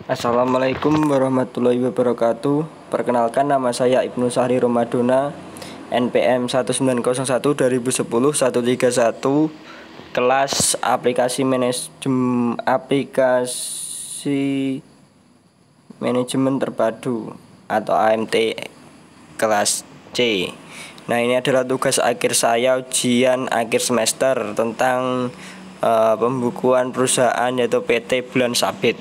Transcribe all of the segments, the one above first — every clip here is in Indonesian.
Assalamualaikum warahmatullahi wabarakatuh. Perkenalkan, nama saya Ibnu Sahri Romadona, NPM 1901-2010-131, kelas aplikasi manajemen terpadu atau AMT kelas C. Nah, ini adalah tugas akhir saya, ujian akhir semester tentang pembukuan perusahaan, yaitu PT Bulan Sabit.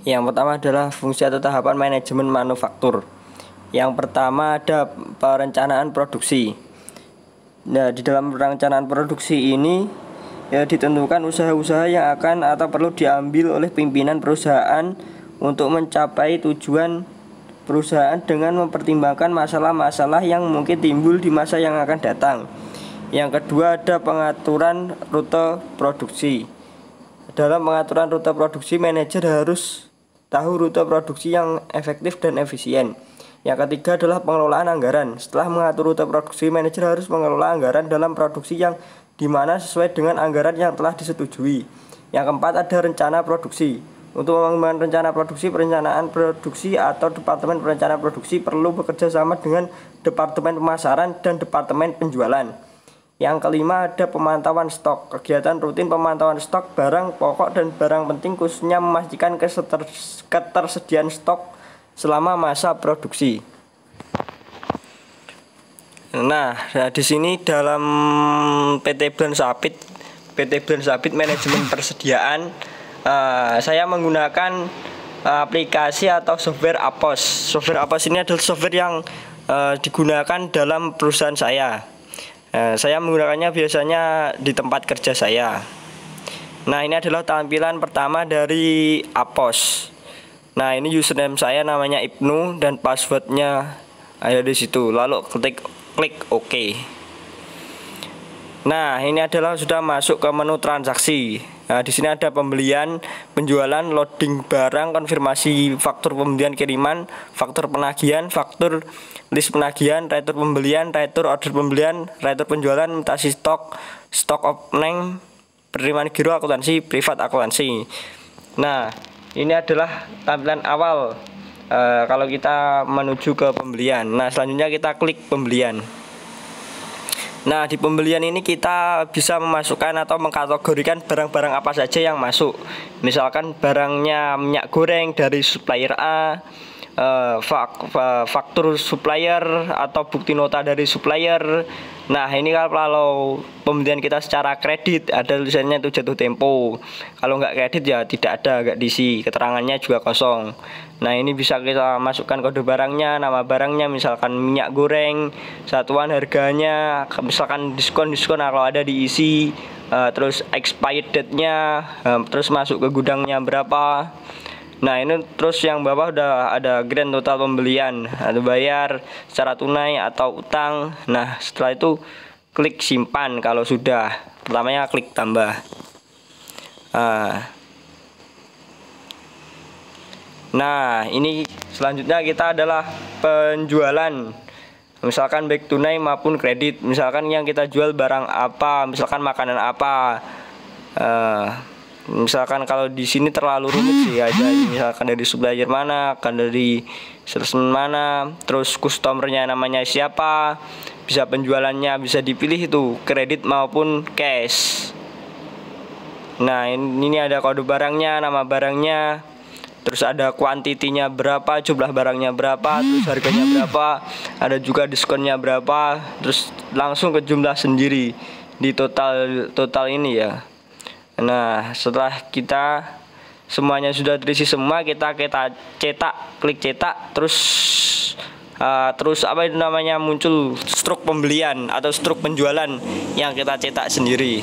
Yang pertama adalah fungsi atau tahapan manajemen manufaktur. Yang pertama ada perencanaan produksi. Nah, di dalam perencanaan produksi ini ditentukan usaha-usaha yang akan atau perlu diambil oleh pimpinan perusahaan untuk mencapai tujuan perusahaan dengan mempertimbangkan masalah-masalah yang mungkin timbul di masa yang akan datang. Yang kedua ada pengaturan rute produksi. Dalam pengaturan rute produksi, manajer harus tahu rute produksi yang efektif dan efisien. Yang ketiga adalah pengelolaan anggaran. Setelah mengatur rute produksi, manajer harus mengelola anggaran dalam produksi yang dimana sesuai dengan anggaran yang telah disetujui. Yang keempat ada rencana produksi. Untuk mengembangkan rencana produksi, perencanaan produksi atau departemen perencanaan produksi perlu bekerja sama dengan departemen pemasaran dan departemen penjualan. Yang kelima ada pemantauan stok. Kegiatan rutin pemantauan stok barang pokok dan barang penting, khususnya memastikan ketersediaan stok selama masa produksi. Nah, di sini dalam PT Bulan Sabit manajemen persediaan, saya menggunakan aplikasi atau software APOS. Software APOS ini adalah software yang digunakan dalam perusahaan saya. Saya menggunakannya biasanya di tempat kerja saya. Nah, ini adalah tampilan pertama dari APOS. Nah, ini username saya namanya Ibnu dan passwordnya ada di situ. Lalu klik OK. Nah, ini adalah sudah masuk ke menu transaksi. Nah, di sini ada pembelian, penjualan, loading barang, konfirmasi faktur pembelian kiriman, faktur penagihan, faktur list penagihan, retur pembelian, retur order pembelian, retur penjualan, mutasi stok, stok opening, penerimaan giro, akuntansi, privat akuntansi. Nah, ini adalah tampilan awal kalau kita menuju ke pembelian. Nah, selanjutnya kita klik pembelian. Nah, di pembelian ini kita bisa memasukkan atau mengkategorikan barang-barang apa saja yang masuk. Misalkan barangnya minyak goreng dari supplier A, faktur supplier atau bukti nota dari supplier. Nah, ini kalau pembelian kita secara kredit, ada tulisannya itu jatuh tempo. Kalau nggak kredit ya tidak ada, nggak diisi, keterangannya juga kosong. Nah, ini bisa kita masukkan kode barangnya, nama barangnya, misalkan minyak goreng, satuan harganya, misalkan diskon kalau ada diisi, terus expired date-nya, terus masuk ke gudangnya berapa. Nah, ini terus yang bawah udah ada grand total pembelian, atau bayar secara tunai atau utang. Nah, setelah itu klik simpan kalau sudah. Pertamanya klik tambah. Nah, ini selanjutnya kita adalah penjualan. Misalkan baik tunai maupun kredit. Misalkan yang kita jual barang apa, misalkan makanan apa. Misalkan kalau di sini terlalu rumit sih, aja misalkan dari supplier mana, kan dari salesman mana, terus customernya namanya siapa, bisa penjualannya bisa dipilih itu kredit maupun cash. Nah, ini ada kode barangnya, nama barangnya, terus ada kuantitinya berapa, jumlah barangnya berapa, terus harganya berapa, ada juga diskonnya berapa, terus langsung ke jumlah sendiri di total ini ya. Nah, setelah kita semuanya sudah terisi semua, kita cetak, klik cetak, terus apa itu namanya, muncul struk pembelian atau struk penjualan yang kita cetak sendiri.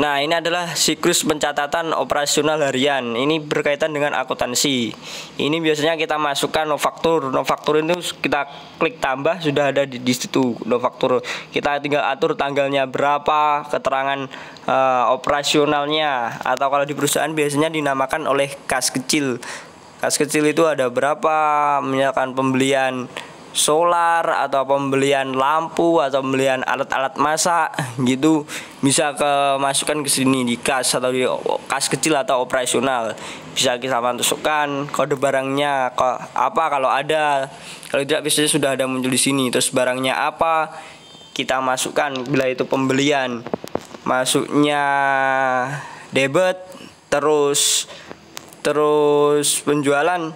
Nah, ini adalah siklus pencatatan operasional harian. Ini berkaitan dengan akuntansi. Ini biasanya kita masukkan nofaktur. Nofaktur itu kita klik tambah, sudah ada di situ nofaktur. Kita tinggal atur tanggalnya berapa, keterangan operasionalnya, atau kalau di perusahaan biasanya dinamakan oleh kas kecil. Kas kecil itu ada berapa, misalkan pembelian solar atau pembelian lampu atau pembelian alat-alat masak gitu, bisa masukkan ke sini di kas atau di kas kecil atau operasional. Bisa kita masukkan kode barangnya apa kalau ada, kalau tidak biasanya sudah ada muncul di sini. Terus barangnya apa kita masukkan, bila itu pembelian masuknya debit, terus penjualan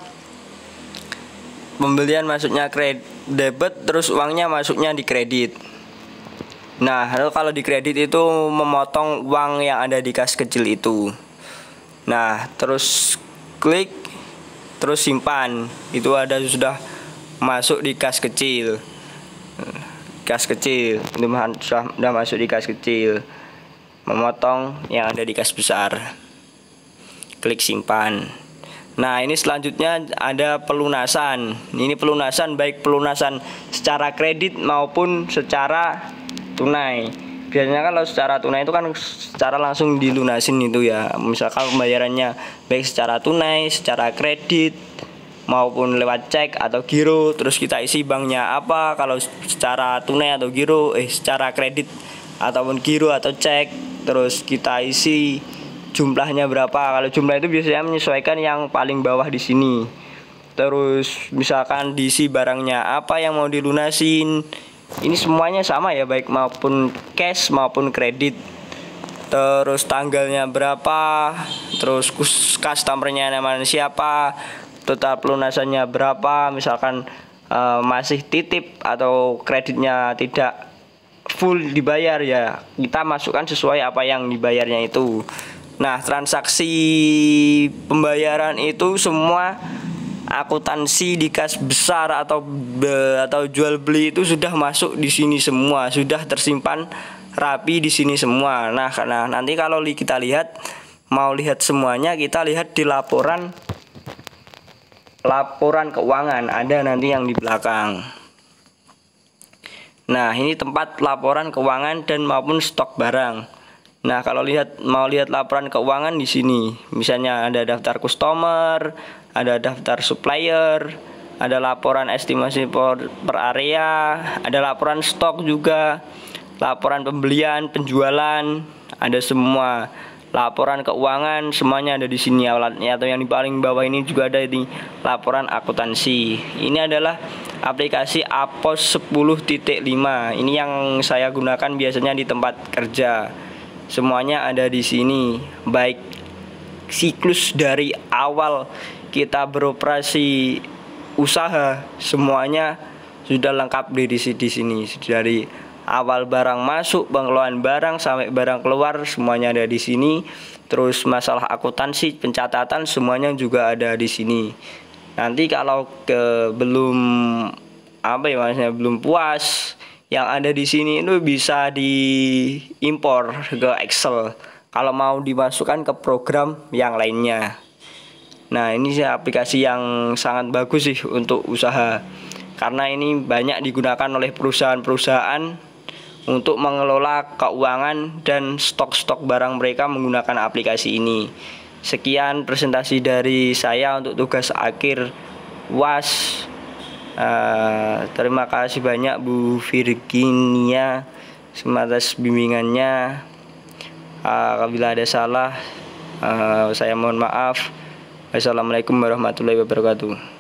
pembelian masuknya debit, terus uangnya masuknya di kredit. Nah, lalu kalau di kredit itu memotong uang yang ada di kas kecil itu. Nah, terus klik, terus simpan. Itu ada sudah masuk di kas kecil. Kas kecil itu sudah masuk di kas kecil. Memotong yang ada di kas besar. Klik simpan. Nah, ini selanjutnya ada pelunasan. Ini pelunasan, baik pelunasan secara kredit maupun secara tunai. Biasanya kalau secara tunai itu kan secara langsung dilunasin itu ya. Misalkan pembayarannya baik secara tunai, secara kredit maupun lewat cek atau giro, terus kita isi banknya apa. Kalau secara tunai atau giro, secara kredit ataupun giro atau cek, terus kita isi jumlahnya berapa. Kalau jumlah itu biasanya menyesuaikan yang paling bawah di sini. Terus misalkan diisi barangnya apa yang mau dilunasin. Ini semuanya sama ya, baik maupun cash maupun kredit. Terus tanggalnya berapa, terus customernya namanya siapa, total pelunasannya berapa. Misalkan masih titip atau kreditnya tidak full dibayar ya, kita masukkan sesuai apa yang dibayarnya itu. Nah, transaksi pembayaran itu semua akuntansi di kas besar atau jual beli itu sudah masuk di sini semua, sudah tersimpan rapi di sini semua. Nah, karena nanti kalau kita mau lihat semuanya, kita lihat di laporan keuangan, ada nanti yang di belakang. Nah, ini tempat laporan keuangan dan maupun stok barang. Nah, kalau mau lihat laporan keuangan di sini, misalnya ada daftar customer, ada daftar supplier, ada laporan estimasi per area, ada laporan stok juga, laporan pembelian, penjualan, ada semua. Laporan keuangan semuanya ada di sini alatnya, atau yang di paling bawah ini juga ada di laporan akuntansi. Ini adalah aplikasi APOS 10.5. Ini yang saya gunakan biasanya di tempat kerja. Semuanya ada di sini, baik siklus dari awal kita beroperasi usaha, semuanya sudah lengkap di sini. Dari awal barang masuk, pengeluaran barang sampai barang keluar, semuanya ada di sini. Terus masalah akuntansi, pencatatan, semuanya juga ada di sini. Nanti kalau belum puas, yang ada di sini itu bisa diimpor ke Excel kalau mau dimasukkan ke program yang lainnya. Nah, ini aplikasi yang sangat bagus sih untuk usaha, karena ini banyak digunakan oleh perusahaan-perusahaan untuk mengelola keuangan dan stok-stok barang mereka menggunakan aplikasi ini. Sekian presentasi dari saya untuk tugas akhir UAS. Terima kasih banyak Bu Virginia atas bimbingannya. Apabila ada salah, saya mohon maaf. Wassalamualaikum warahmatullahi wabarakatuh.